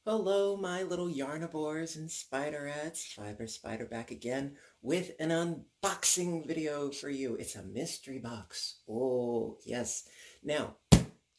Hello, my little yarnivores and spiderettes. Fiber Spider back again with an unboxing video for you. It's a mystery box. Oh, yes. Now,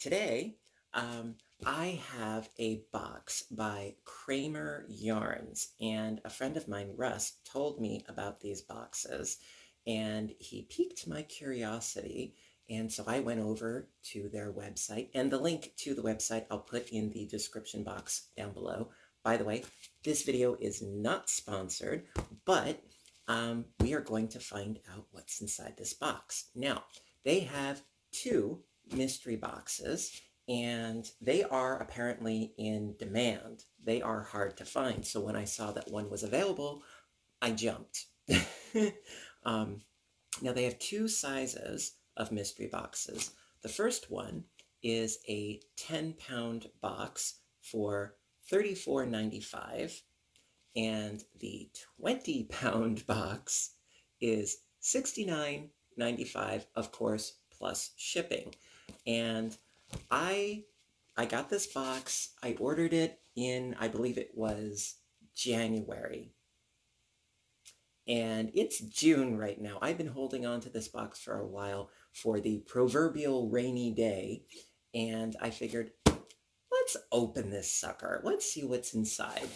today, um, I have a box by Kraemer Yarns, and a friend of mine, Russ, told me about these boxes, and he piqued my curiosity. And so I went over to their website, and the link to the website I'll put in the description box down below. By the way, this video is not sponsored, but we are going to find out what's inside this box. Now, they have two mystery boxes, and they are apparently in demand. They are hard to find. So when I saw that one was available, I jumped. um, Now they have two sizes of mystery boxes. The first one is a 10-pound box for $34.95, and the 20-pound box is $69.95, of course, plus shipping. And I I got this box. I ordered it in, I believe it was January. And it's June right now. I've been holding on to this box for a while for the proverbial rainy day. And I figured, let's open this sucker. Let's see what's inside.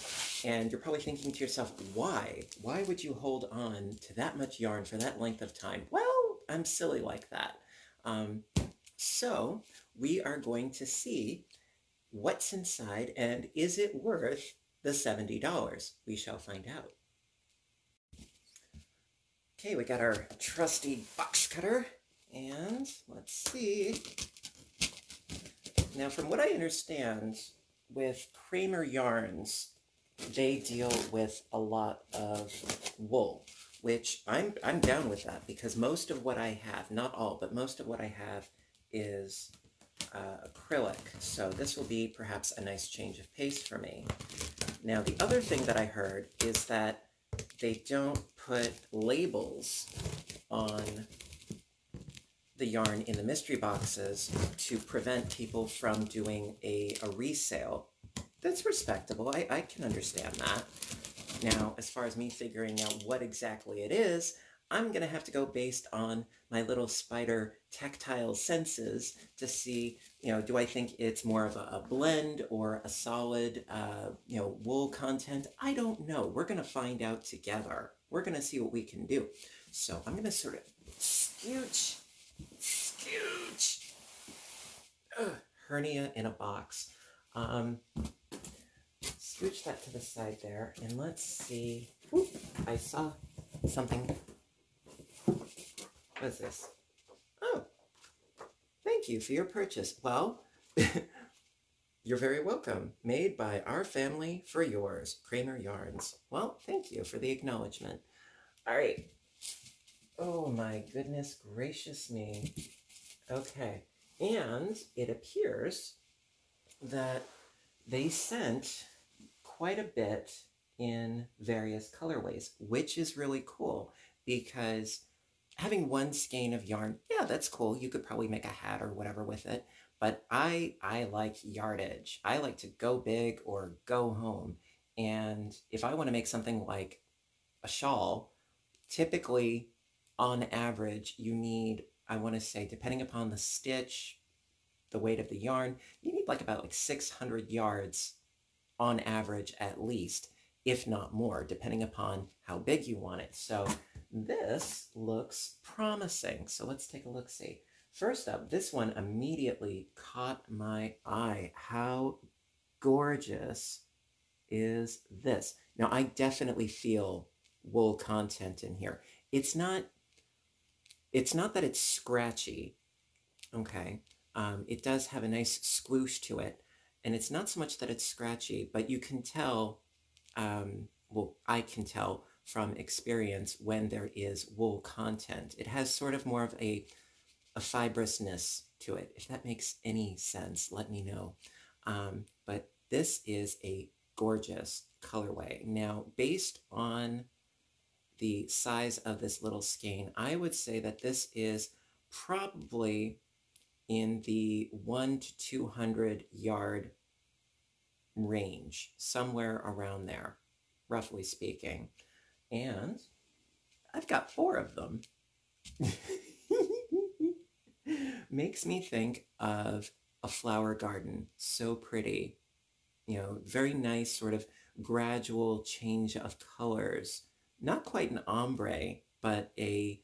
And you're probably thinking to yourself, why? Why would you hold on to that much yarn for that length of time? Well, I'm silly like that. Um, so we are going to see what's inside and is it worth the $70? We shall find out. Okay, we got our trusty box cutter, and let's see. Now, from what I understand, with Kraemer Yarns, they deal with a lot of wool, which I'm down with that because most of what I have, not all, but most of what I have is acrylic. So this will be perhaps a nice change of pace for me. Now, the other thing that I heard is that they don't put labels on the yarn in the mystery boxes to prevent people from doing a resale. That's respectable. I can understand that. Now, as far as me figuring out what exactly it is, I'm going to have to go based on my little spider tactile senses to see, do I think it's more of a blend or a solid, wool content? I don't know. We're going to find out together. We're going to see what we can do. So I'm going to sort of scooch, hernia in a box. Scooch that to the side there, and let's see. Whoop, I saw something. What is this? Oh, thank you for your purchase. Well, you're very welcome. Made by our family for yours, Kraemer Yarns. Well, thank you for the acknowledgement. All right. Oh my goodness gracious me. Okay. And it appears that they sent quite a bit in various colorways, which is really cool because having one skein of yarn, yeah, that's cool. You could probably make a hat or whatever with it. But I like yardage. I like to go big or go home. And if I want to make something like a shawl, typically on average, you need, I want to say, depending upon the stitch, the weight of the yarn, you need about 600 yards on average at least, if not more, depending upon how big you want it. So this looks promising. So let's take a look-see. First up, this one immediately caught my eye. How gorgeous is this? Now, I definitely feel wool content in here. It's not that it's scratchy, okay? It does have a nice sploosh to it, and it's not so much that it's scratchy, but you can tell, well, I can tell from experience when there is wool content. It has sort of more of a fibrousness to it. If that makes any sense, let me know. But this is a gorgeous colorway. Now, based on the size of this little skein, I would say that this is probably in the 1 to 200 yard range, somewhere around there, roughly speaking. And I've got 4 of them. Makes me think of a flower garden. So pretty. You know, very nice sort of gradual change of colors. Not quite an ombre, but a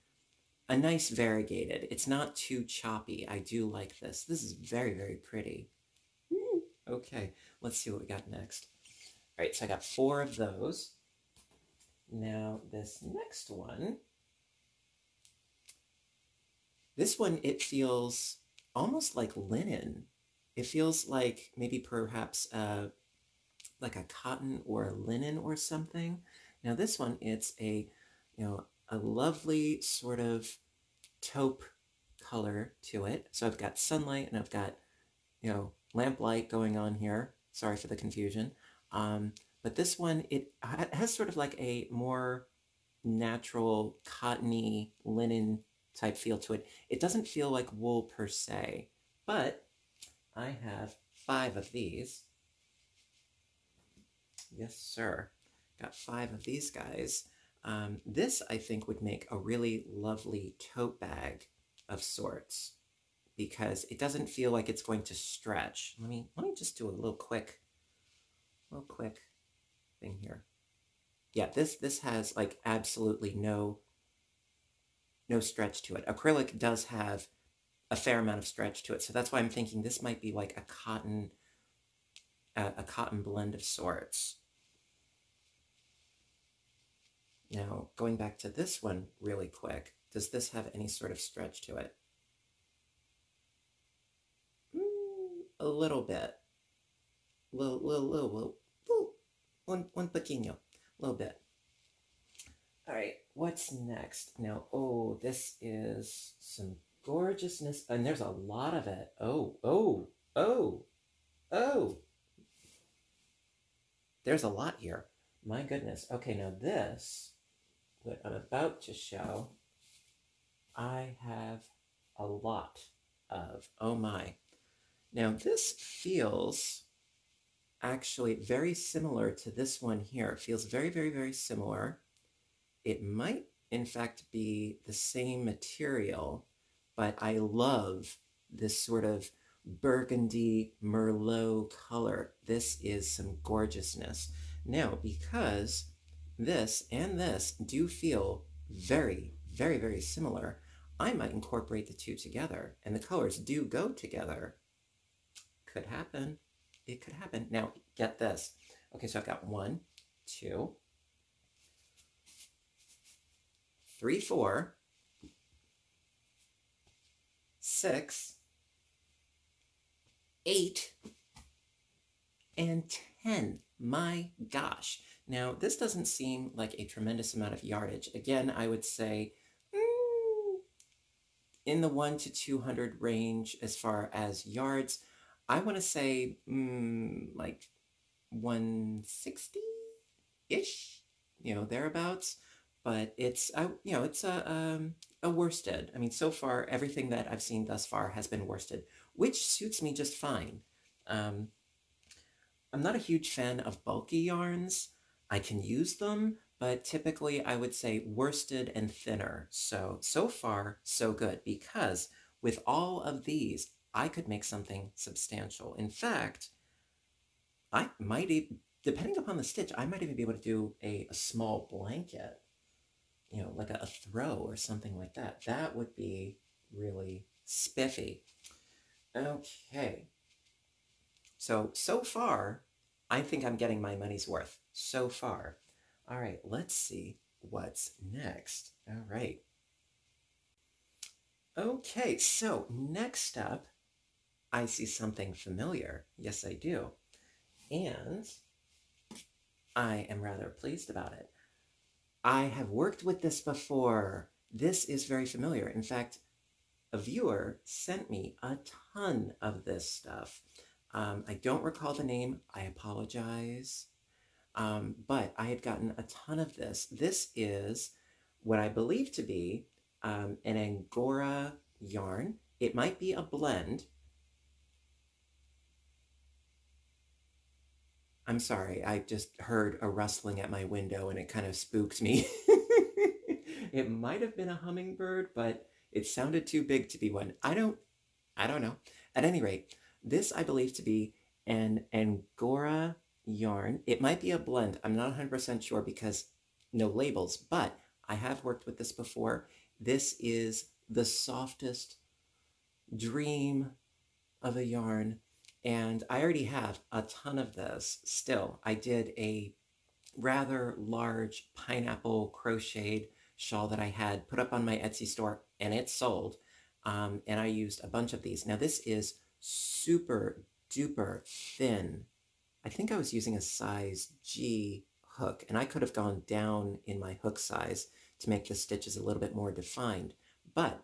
nice variegated. It's not too choppy. I do like this. This is very, very pretty. Okay, let's see what we got next. All right, so I got 4 of those. Now this next one, it feels almost like linen. It feels like maybe perhaps like a cotton or a linen or something. Now this one, it's a lovely sort of taupe color to it. So I've got sunlight and I've got lamplight going on here. Sorry for the confusion. But this one, it has sort of like a more natural cottony linen type feel to it. It doesn't feel like wool per se, but I have 5 of these. Yes, sir. Got 5 of these guys. This, I think, would make a really lovely tote bag of sorts because it doesn't feel like it's going to stretch. Let me just do a little quick thing here. Yeah, this has like absolutely no stretch to it. Acrylic does have a fair amount of stretch to it, so that's why I'm thinking this might be like a cotton blend of sorts. Now, going back to this one really quick, does this have any sort of stretch to it? A little bit. Little. Un pequeño. A little bit. All right, what's next? Now, oh, this is some gorgeousness, and there's a lot of it. Oh. There's a lot here. My goodness. Okay, now this, what I'm about to show, I have a lot of. Oh my. Now this feels actually very similar to this one here. It feels very, very, very similar. It might, in fact, be the same material, but I love this sort of burgundy Merlot color. This is some gorgeousness. Now, because this and this do feel very, very, very similar, I might incorporate the 2 together, and the colors do go together. Could happen. It could happen. Now, get this. Okay, so I've got 1, 2, 3, 4, 6, 8, and 10. My gosh. Now, this doesn't seem like a tremendous amount of yardage. Again, I would say in the 1 to 200 range as far as yards. I want to say like 160-ish, thereabouts. But it's it's a worsted. I mean, so far everything that I've seen thus far has been worsted, which suits me just fine. I'm not a huge fan of bulky yarns. I can use them, but typically I would say worsted and thinner. So far, so good, because with all of these, I could make something substantial. In fact, I might even, depending upon the stitch, I might even be able to do a small blanket, like a throw or something like that. That would be really spiffy. Okay. So far, I think I'm getting my money's worth. So far. All right, let's see what's next. All right. Okay, so next up, I see something familiar. Yes, I do. And I am rather pleased about it. I have worked with this before. This is very familiar. In fact, a viewer sent me a ton of this stuff. I don't recall the name. I apologize. But I had gotten a ton of this. This is what I believe to be an Angora yarn. It might be a blend. I'm sorry, I just heard a rustling at my window and it kind of spooked me. It might have been a hummingbird, but it sounded too big to be one. I don't know. At any rate, this I believe to be an Angora yarn. It might be a blend. I'm not 100% sure because no labels, but I have worked with this before. This is the softest dream of a yarn, and I already have a ton of this still. I did a rather large pineapple crocheted shawl that I had put up on my Etsy store, and it sold. And I used a bunch of these. Now this is super duper thin. I think I was using a size G hook, and I could have gone down in my hook size to make the stitches a little bit more defined. But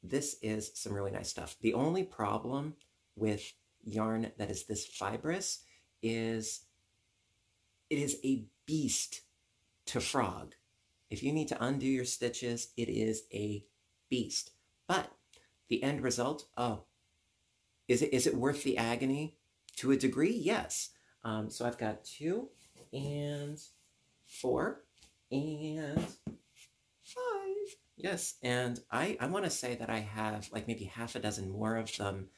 this is some really nice stuff. The only problem with yarn that is this fibrous is it is a beast to frog. If you need to undo your stitches, it is a beast. But the end result, oh, is it worth the agony? To a degree, yes. So I've got 2 and 4 and 5. Yes, and I want to say that I have like maybe half a dozen more of them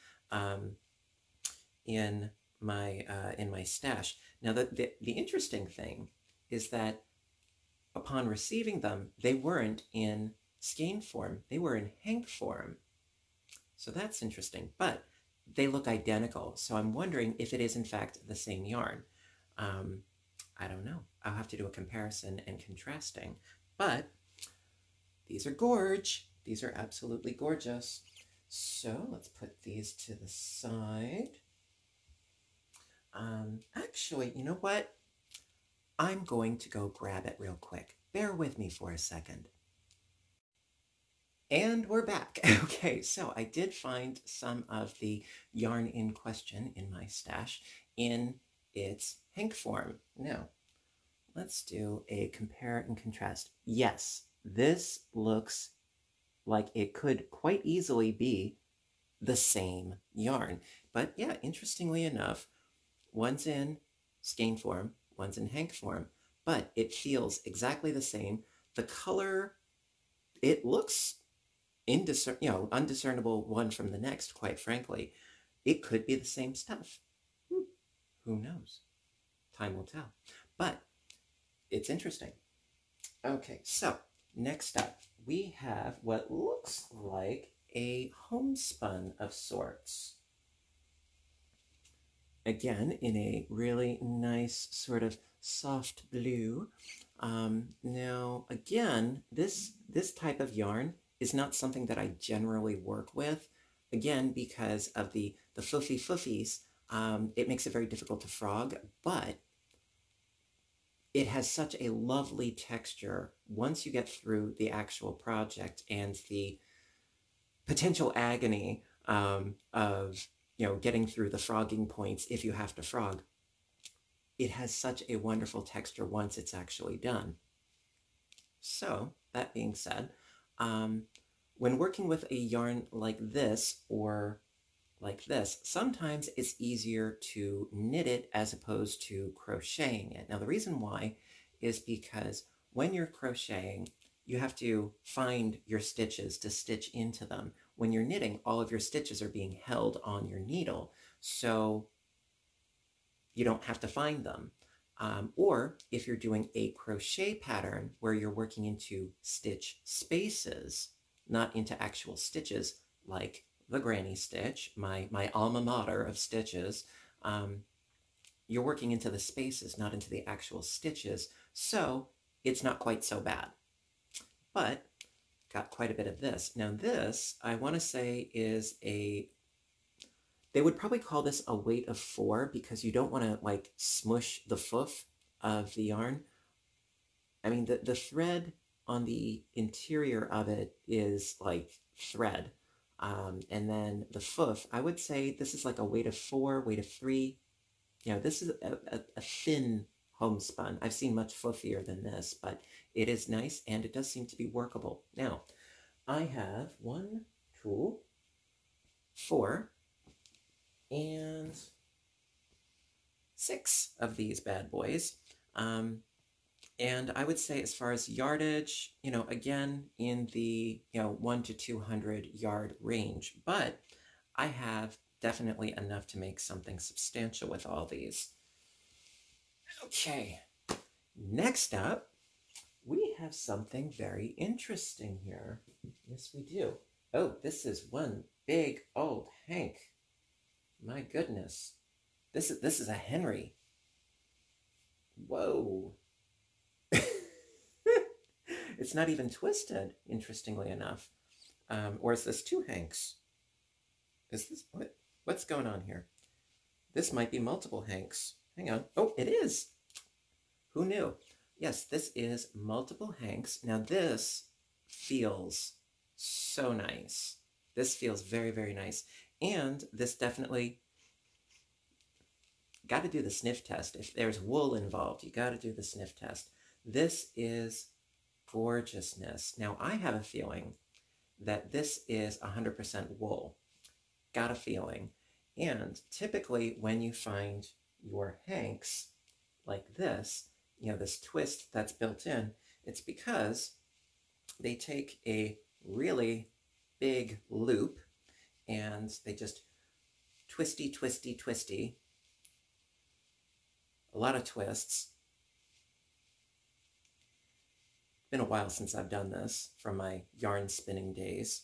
in my stash. Now the interesting thing is that upon receiving them, they weren't in skein form; they were in hank form. So that's interesting, but they look identical. So I'm wondering if it is in fact the same yarn. I don't know. I'll have to do a comparison and contrasting, but these are gorge. These are absolutely gorgeous. So let's put these to the side. Actually, you know what? I'm going to go grab it real quick. Bear with me for a second. And we're back. Okay, so I did find some of the yarn in question in my stash in its hank form. Now, let's do a compare and contrast. Yes, this looks like it could quite easily be the same yarn. But yeah, interestingly enough, one's in skein form, one's in hank form, but it feels exactly the same. The color, it looks undiscernible one from the next, quite frankly. It could be the same stuff. Who knows? Time will tell. But it's interesting. Okay, so next up, we have what looks like a homespun of sorts. Again, in a really nice sort of soft blue. Now, again, this type of yarn is not something that I generally work with. Again, because of the foofies, it makes it very difficult to frog, but it has such a lovely texture once you get through the actual project and the potential agony of getting through the frogging points if you have to frog. It has such a wonderful texture once it's actually done. So, that being said, when working with a yarn like this or like this, sometimes it's easier to knit it as opposed to crocheting it. Now, the reason why is because when you're crocheting, you have to find your stitches to stitch into them. When you're knitting, all of your stitches are being held on your needle, so you don't have to find them. Or if you're doing a crochet pattern where you're working into stitch spaces, not into actual stitches, like the granny stitch, my alma mater of stitches, you're working into the spaces, not into the actual stitches, so it's not quite so bad. But got quite a bit of this. Now this, I want to say, is they would probably call this a weight of 4 because you don't want to like smush the foof of the yarn. I mean, the thread on the interior of it is like thread. And then the foof, I would say this is like a weight of 4, weight of 3. This is a thin homespun. I've seen much fluffier than this, but it is nice and it does seem to be workable. Now, I have 1, 2, 4, and 6 of these bad boys. And I would say as far as yardage, again, in the, 1 to 200 yard range, but I have definitely enough to make something substantial with all these. Okay, next up, we have something very interesting here. Yes, we do. Oh, this is one big old Hank. My goodness. This is a Henry. Whoa. It's not even twisted, interestingly enough. Or is this 2 Hanks? Is this what's going on here? This might be multiple Hanks. Hang on. Oh, it is. Who knew? Yes, this is multiple Hanks. Now this feels so nice. This feels very, very nice. And this definitely got to do the sniff test. If there's wool involved, you got to do the sniff test. This is gorgeousness. Now I have a feeling that this is 100% wool. Got a feeling. And typically when you find your Hanks like this, this twist that's built in, it's because they take a really big loop and they just twisty, twisty, twisty. A lot of twists. Been a while since I've done this from my yarn spinning days.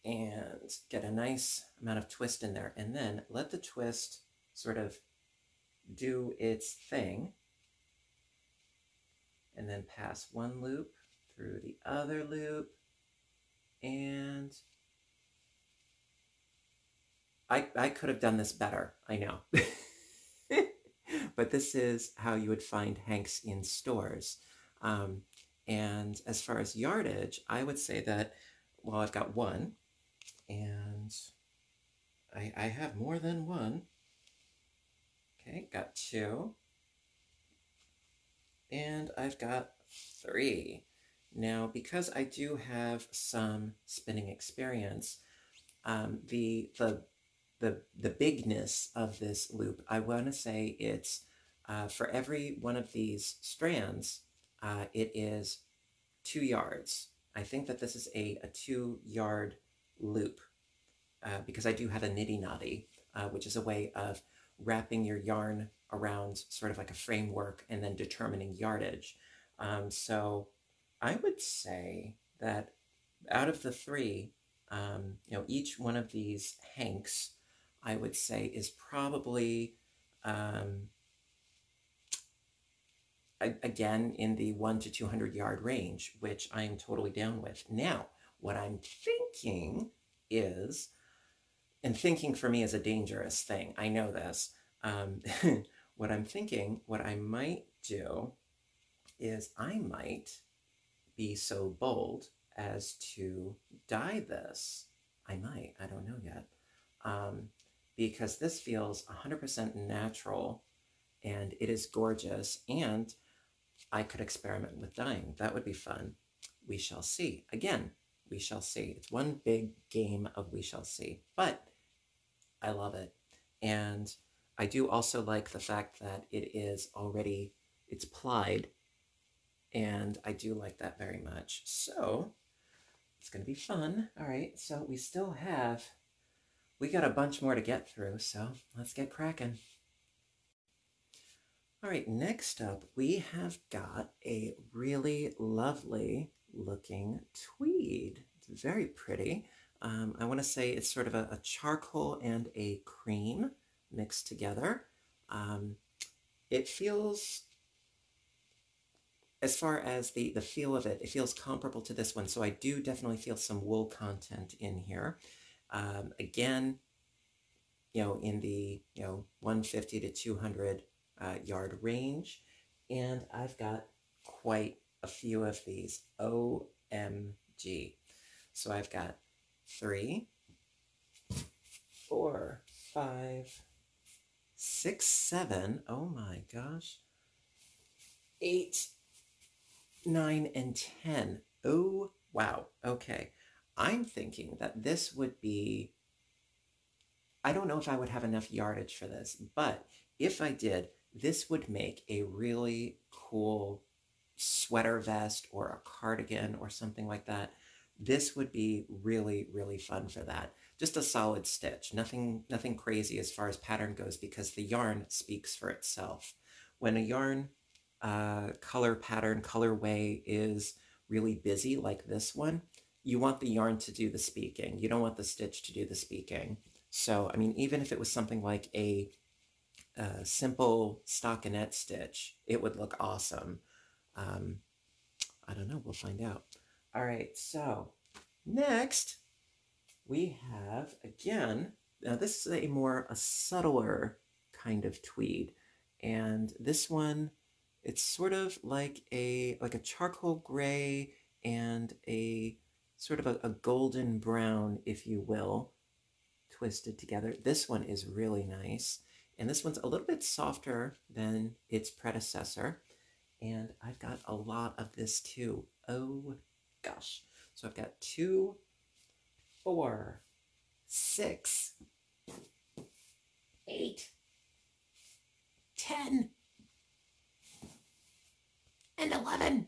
And get a nice amount of twist in there. And then let the twist sort of do its thing. And then pass one loop through the other loop. And I could have done this better, I know. But this is how you would find Hanks in stores. And as far as yardage, I would say that, well, I've got one, and I have more than one. Okay, got 2. And I've got 3. Now, because I do have some spinning experience, the bigness of this loop, I want to say it's for every one of these strands, it is 2 yards. I think that this is a 2-yard loop because I do have a niddy-noddy, which is a way of wrapping your yarn around sort of like a framework and then determining yardage. So I would say that out of the 3, each one of these Hanks, I would say is probably, again, in the 1 to 200 yard range, which I am totally down with. Now, what I'm thinking is, and thinking for me is a dangerous thing, I know this. What I'm thinking, what I might do is I might be so bold as to dye this. I might, I don't know yet. Because this feels 100% natural and it is gorgeous, and I could experiment with dyeing. That would be fun. We shall see. Again, we shall see. It's one big game of we shall see, but I love it. And I do also like the fact that it is already, it's plied, and I do like that very much. So it's going to be fun. All right, so we got a bunch more to get through, so let's get cracking. All right, next up, we have got a really lovely looking tweed. It's very pretty. I want to say it's sort of a charcoal and a cream mixed together. It feels, as far as the feel of it, it feels comparable to this one. So I do definitely feel some wool content in here. Again, in the 150 to 200 yard range, and I've got quite a few of these. OMG. So I've got 3, 4, 5, 6, 7. Oh my gosh. 8, 9, and 10. Oh, wow. Okay. I'm thinking that this would be, I don't know if I would have enough yardage for this, but if I did, this would make a really cool sweater vest or a cardigan or something like that. This would be really, really fun for that. Just a solid stitch, nothing crazy as far as pattern goes, because the yarn speaks for itself. When a yarn color pattern, colorway is really busy like this one, you want the yarn to do the speaking. You don't want the stitch to do the speaking. So, I mean, even if it was something like a simple stockinette stitch, it would look awesome. I don't know, we'll find out. All right, so next we have, again, now this is a subtler kind of tweed. And this one, it's sort of like a charcoal gray and a sort of a golden brown, if you will, twisted together. This one is really nice. And this one's a little bit softer than its predecessor. And I've got a lot of this too. Oh gosh. So I've got 2, 4, 6, 8, 10, and 11.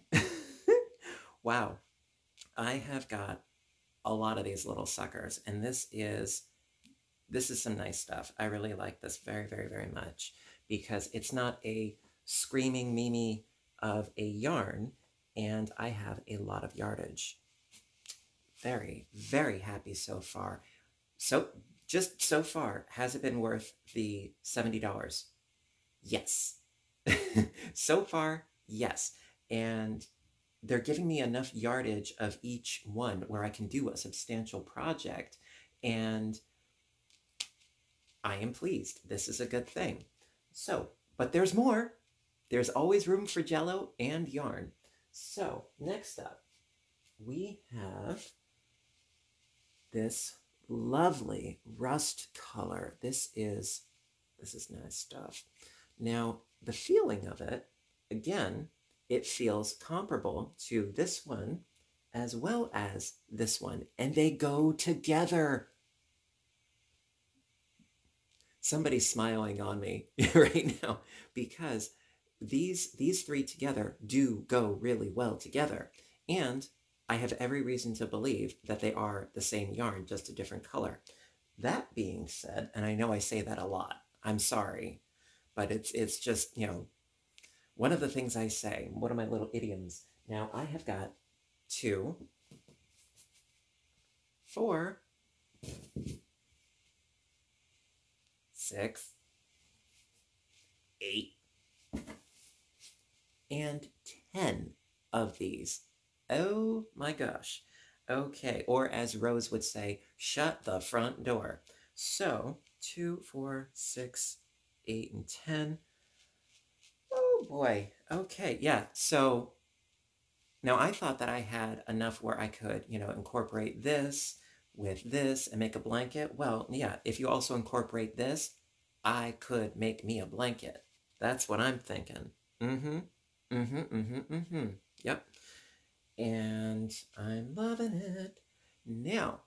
Wow. I have got a lot of these little suckers, and this is some nice stuff. I really like this very, very, very much, because it's not a screaming Mimi of a yarn, and I have a lot of yardage. Very, very happy so far. So, just so far, has it been worth the $70? Yes. So far, yes. And they're giving me enough yardage of each one where I can do a substantial project, and I am pleased. This is a good thing. So, but there's more. There's always room for Jello and yarn. So, next up, we have this lovely rust color. This is nice stuff. Now, the feeling of it, again, it feels comparable to this one as well as this one, and they go together. Somebody's smiling on me right now, because these 3 together do go really well together. And I have every reason to believe that they are the same yarn, just a different color. That being said, and I know I say that a lot, I'm sorry, but it's just, you know, one of the things I say, one of my little idioms. Now, I have got 2, 4, 6, 8, and 10 of these. Oh my gosh. Okay, or as Rose would say, shut the front door. So, 2, 4, 6, 8, and 10. Oh boy. Okay, yeah. So, now I thought that I had enough where I could, you know, incorporate this with this and make a blanket. Well, yeah, if you also incorporate this, I could make me a blanket. That's what I'm thinking. Yep. And I'm loving it. Now,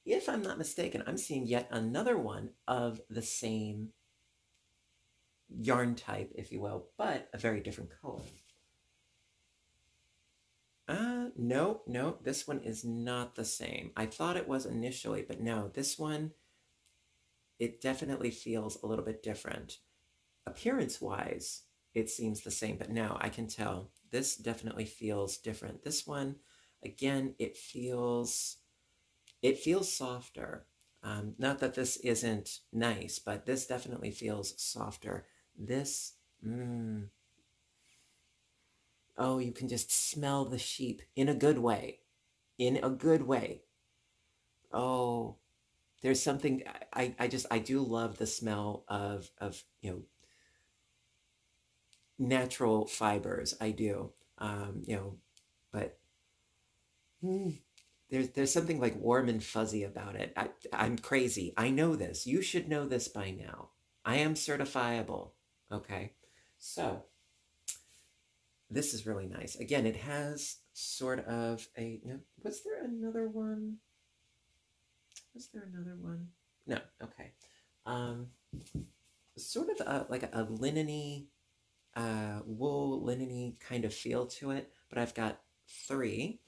if I'm not mistaken, I'm seeing yet another one of the same yarn type, if you will, but a very different color. No, this one is not the same. I thought it was initially, but no, this one, it definitely feels a little bit different. Appearance-wise, it seems the same, but no, I can tell. This definitely feels different. This one, again, it feels softer. Not that this isn't nice, but this definitely feels softer. This, oh, you can just smell the sheep in a good way. In a good way. Oh, there's something, I do love the smell of, you know, natural fibers. I do. You know, but there's something like warm and fuzzy about it. I'm crazy. I know this. You should know this by now. I am certifiable. Okay. So, this is really nice. Again, it has sort of a... Was there another one? Was there another one? No. Okay. sort of like a linen-y, wool linen-y kind of feel to it, but I've got 3,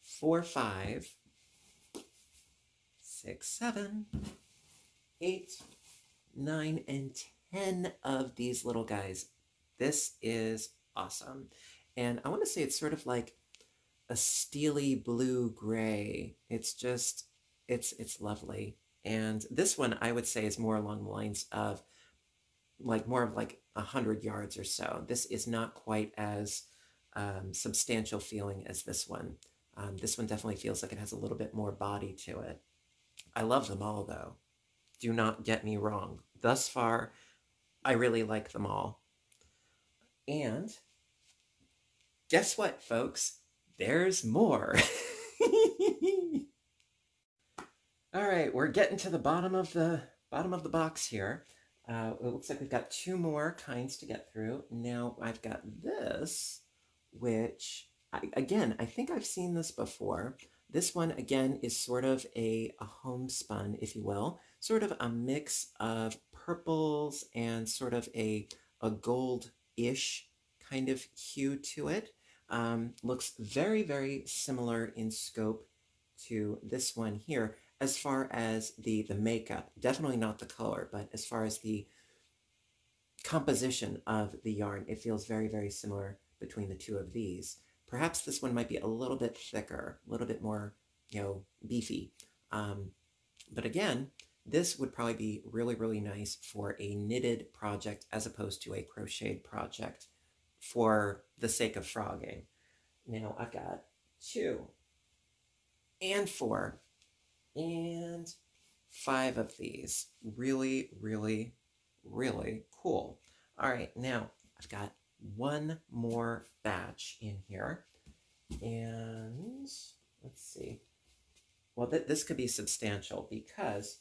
4, 5, 6, 7, 8, 9, and 10 of these little guys. This is awesome. And I want to say it's sort of like a steely blue gray. It's just, it's lovely. And this one I would say is more along the lines of like more of like 100 yards or so. This is not quite as substantial feeling as this one. This one definitely feels like it has a little bit more body to it. I love them all though. Do not get me wrong. Thus far, I really like them all. And guess what, folks? There's more. All right, we're getting to the bottom of the box here. It looks like we've got 2 more kinds to get through. Now I've got this, which again, I think I've seen this before. This one again is sort of a homespun, if you will, sort of a mix of purples and sort of a gold-ish kind of hue to it. Looks very, very similar in scope to this one here as far as the makeup. Definitely not the color, but as far as the composition of the yarn, it feels very, very similar between the 2 of these. Perhaps this one might be a little bit thicker, a little bit more, beefy. But again, this would probably be really, really nice for a knitted project as opposed to a crocheted project for the sake of frogging. Now I've got 2 and 4 and 5 of these. Really, really, really cool. All right, now I've got 1 more batch in here. And let's see. Well, this could be substantial because,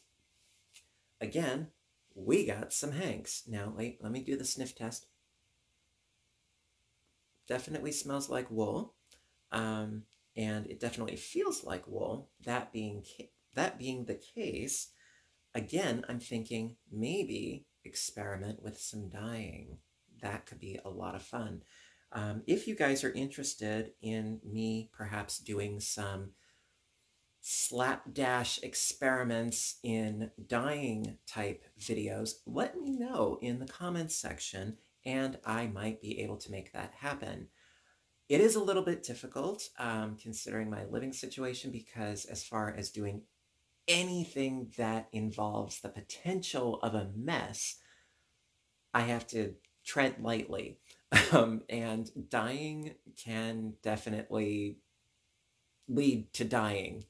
again, we got some hanks. Now, wait, let me do the sniff test. Definitely smells like wool. And it definitely feels like wool. That being the case, again, I'm thinking maybe experiment with some dyeing. That could be a lot of fun. If you guys are interested in me perhaps doing some slapdash experiments in dyeing type videos, let me know in the comments section and I might be able to make that happen. It is a little bit difficult considering my living situation because as far as doing anything that involves the potential of a mess, I have to tread lightly. And dyeing can definitely lead to dying.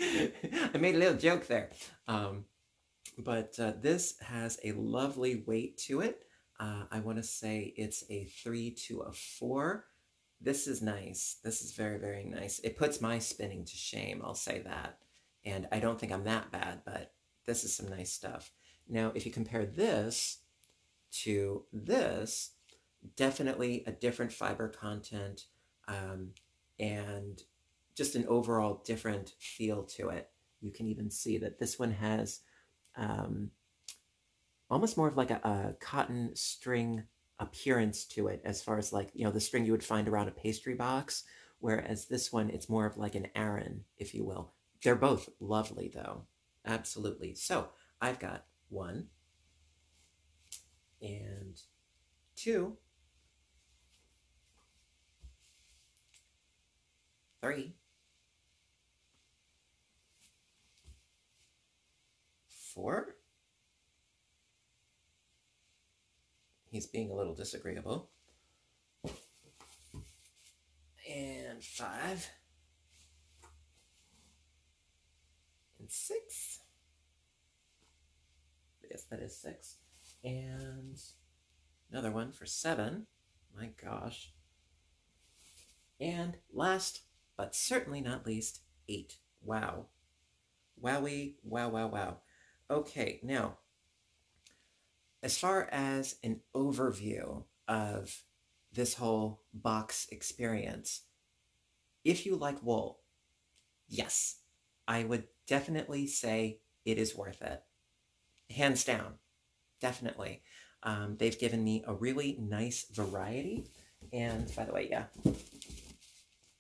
I made a little joke there. But this has a lovely weight to it. I want to say it's a 3 to a 4. This is nice. This is very, very nice. It puts my spinning to shame, I'll say that. And I don't think I'm that bad, but this is some nice stuff. Now, if you compare this to this, definitely a different fiber content and just an overall different feel to it. You can even see that this one has almost more of like a cotton string appearance to it as far as like, the string you would find around a pastry box, whereas this one, it's more of like an Aran, if you will. They're both lovely though. Absolutely. So I've got 1 and 2, 3, 4. He's being a little disagreeable. And 5. And 6. Yes, that is 6. And another one for 7. My gosh. And last, but certainly not least, 8. Wow. Wowie, wow, wow, wow. Okay, now, as far as an overview of this whole box experience, if you like wool, yes, I would definitely say it is worth it. Hands down, definitely. They've given me a really nice variety. And by the way, yeah,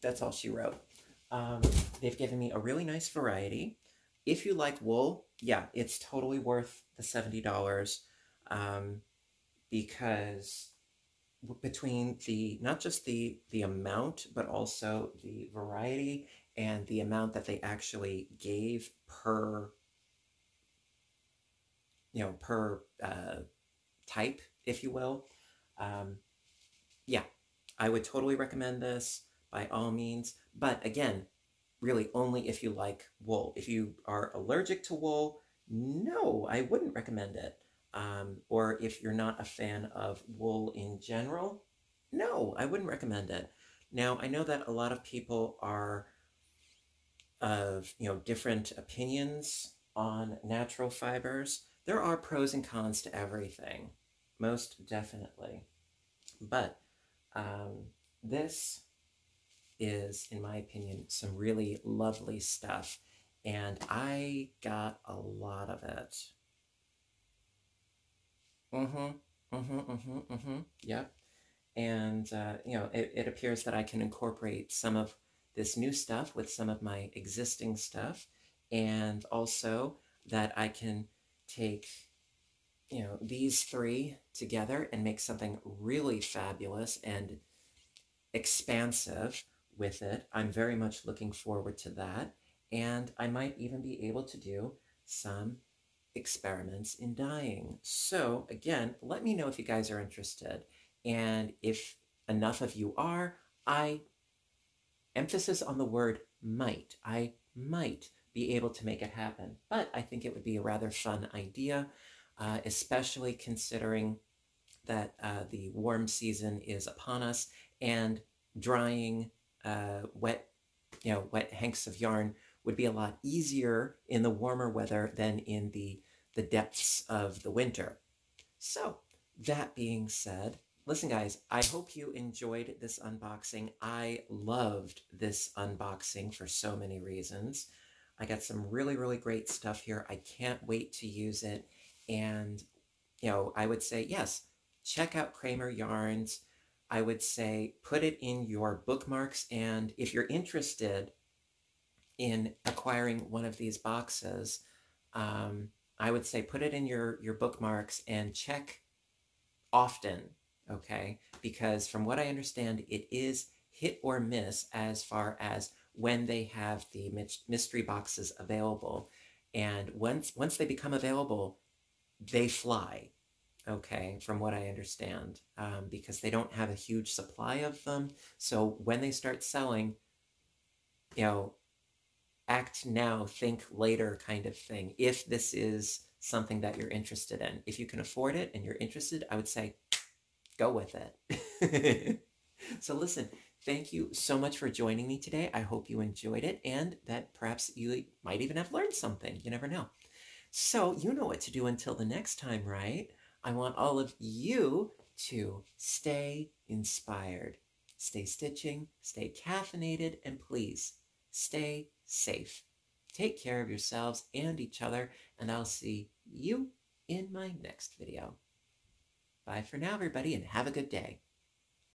that's all she wrote. They've given me a really nice variety. If you like wool, yeah, it's totally worth the $70, because between the not just the amount, but also the variety and the amount that they actually gave per per type, if you will. Yeah, I would totally recommend this by all means. But again, really only if you like wool. If you are allergic to wool, no, I wouldn't recommend it. Or if you're not a fan of wool in general, no, I wouldn't recommend it. Now, I know that a lot of people are of different opinions on natural fibers. There are pros and cons to everything, most definitely. But this is, in my opinion, some really lovely stuff, and I got a lot of it. Yep. And it appears that I can incorporate some of this new stuff with some of my existing stuff, and also that I can take these three together and make something really fabulous and expansive with it. I'm very much looking forward to that. And I might even be able to do some experiments in dyeing. So again, let me know if you guys are interested. And if enough of you are, I emphasis on the word might. I might be able to make it happen. But I think it would be a rather fun idea, especially considering that the warm season is upon us, and drying wet hanks of yarn would be a lot easier in the warmer weather than in the depths of the winter. So that being said, listen guys, I hope you enjoyed this unboxing. I loved this unboxing for so many reasons. I got some really, really great stuff here. I can't wait to use it. And I would say, yes, check out Kraemer Yarns. I would say put it in your bookmarks, and if you're interested in acquiring one of these boxes, I would say put it in your bookmarks and check often, okay? Because from what I understand, it is hit or miss as far as when they have the mystery boxes available. And once they become available, they fly, okay, from what I understand, because they don't have a huge supply of them. So when they start selling, act now, think later kind of thing, if this is something that you're interested in. If you can afford it and you're interested, I would say go with it. So listen, thank you so much for joining me today. I hope you enjoyed it and that perhaps you might even have learned something. You never know. So you know what to do until the next time, right? I want all of you to stay inspired, stay stitching, stay caffeinated, and please stay safe. Take care of yourselves and each other, and I'll see you in my next video. Bye for now, everybody, and have a good day.